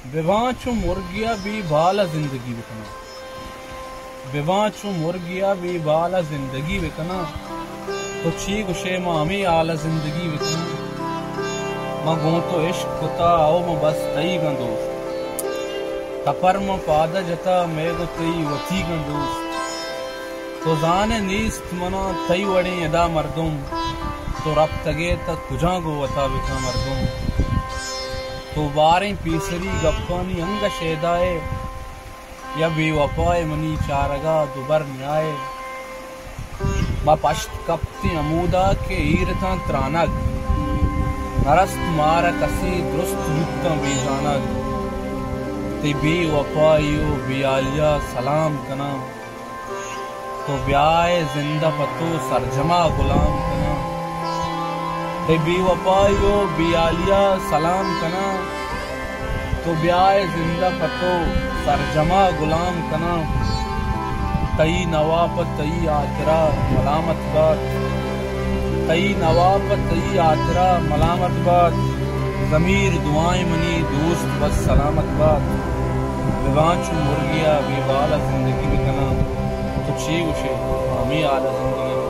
विवाचु मुर्गिया भी बाला जिंदगी विकना, विवाचु मुर्गिया भी बाला जिंदगी विकना, तो ची गुशे मामी आला जिंदगी विकना, मां गो तो इश्क कुता आओ मां बस तई गंदोस्त, तपर मां पादा जता मैं गो तई वथी गंदोस्त, तो जाने नीस्त मना तई वड़े यदा मर्दुम, तो रब तगे तक कुजा गो वता विका मर्दुम, तो बारें पीसरी गप्पानी अंग शेदाए, या बेवफाए मनी चारगा दुबर न्याय, मां पश्त कप्ती अमूदा के ईरता त्रानग, नरस्त मारा कसी दुरुस्त युक्ता बेजानग, ते बेवफाइयो बियालिया सलाम कना, तो ब्याए जिंदा पतो सरजमा गुलाम कना, ते बेवफाइयो बियालिया सलाम कना, तो ब्याए जिंदा पतो सरजमा गुलाम कना, तई नवाब तई आतरा मलामत बात, तई नवाब तई आतरा मलामत बात, ज़मीर दुआएं मनी दोस्त बस सलामत बात, विवाचु मुर्गिया बेबाला जिंदगी विकना, तो ची उशे हमी आला जिंदगी।